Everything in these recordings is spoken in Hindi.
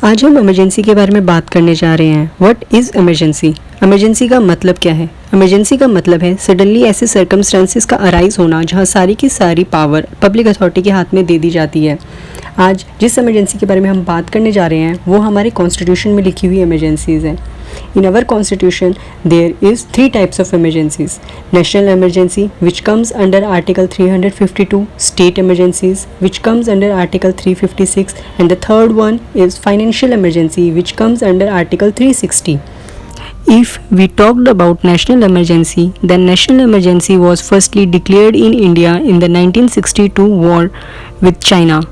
आज हम इमरजेंसी के बारे में बात करने जा रहे हैं। What is emergency? इमरजेंसी का मतलब क्या है? इमरजेंसी का मतलब है सडनली ऐसे सर्कमस्टांसिस का अराइज होना जहां सारी की सारी पावर पब्लिक अथॉरिटी के हाथ में दे दी जाती है। आज जिस इमरजेंसी के बारे में हम बात करने जा रहे हैं वो हमारे कॉन्स्टिट्यूशन में लिखी हुई इमरजेंसीज हैं। In our constitution there is 3 types of emergencies: national emergency which comes under article 352, state emergencies which comes under article 356, and the third one is financial emergency which comes under article 360. If we talked about national emergency, then national emergency was firstly declared in India in the 1962 war with China.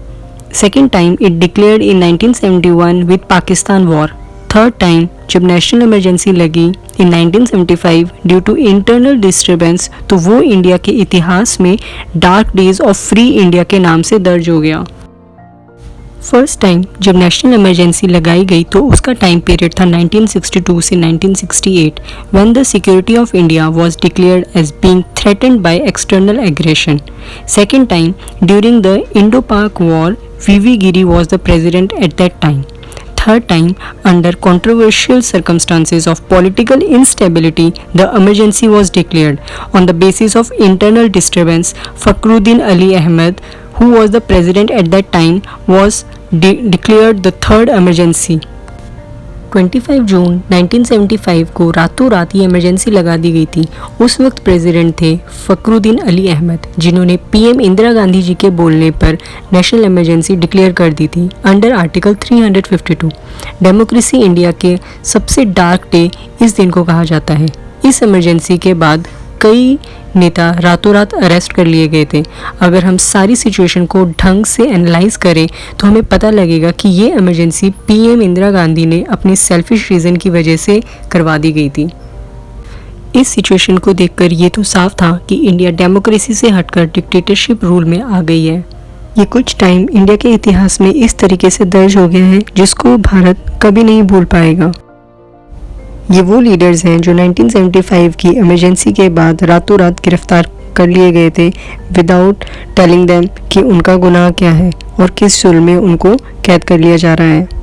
Second time it declared in 1971 with Pakistan war. Third time जब नेशनल इमरजेंसी लगी इन 1975 ड्यू टू इंटरनल डिस्टर्बेंस, तो वो इंडिया के इतिहास में dark days of free India के नाम से दर्ज हो गया। फर्स्ट टाइम जब नेशनल इमरजेंसी लगाई गई तो उसका टाइम पीरियड था 1962 से 1968 when the security of India was declared as being threatened by external aggression. Second time during the Indo Pak war, V Giri was the president at that time. Third time, under controversial circumstances of political instability, the emergency was declared. On the basis of internal disturbance, Fakhruddin Ali Ahmed, who was the president at that time, was declared the third emergency. 25 जून 1975 को रातों रात ये इमरजेंसी लगा दी गई थी। उस वक्त प्रेसिडेंट थे फखरुद्दीन अली अहमद, जिन्होंने पीएम इंदिरा गांधी जी के बोलने पर नेशनल इमरजेंसी डिक्लेयर कर दी थी अंडर आर्टिकल 352। डेमोक्रेसी इंडिया के सबसे डार्क डे इस दिन को कहा जाता है। इस इमरजेंसी के बाद कई नेता रातों रात अरेस्ट कर लिए गए थे। अगर हम सारी सिचुएशन को ढंग से एनालाइज करें तो हमें पता लगेगा कि ये इमरजेंसी पीएम इंदिरा गांधी ने अपनी सेल्फिश रीज़न की वजह से करवा दी गई थी। इस सिचुएशन को देखकर ये तो साफ था कि इंडिया डेमोक्रेसी से हटकर डिक्टेटरशिप रूल में आ गई है। ये कुछ टाइम इंडिया के इतिहास में इस तरीके से दर्ज हो गया है जिसको भारत कभी नहीं भूल पाएगा। ये वो लीडर्स हैं जो 1975 की इमरजेंसी के बाद रातों रात गिरफ्तार कर लिए गए थे विदाउट टेलिंग देम कि उनका गुनाह क्या है और किस जुर्म में उनको कैद कर लिया जा रहा है।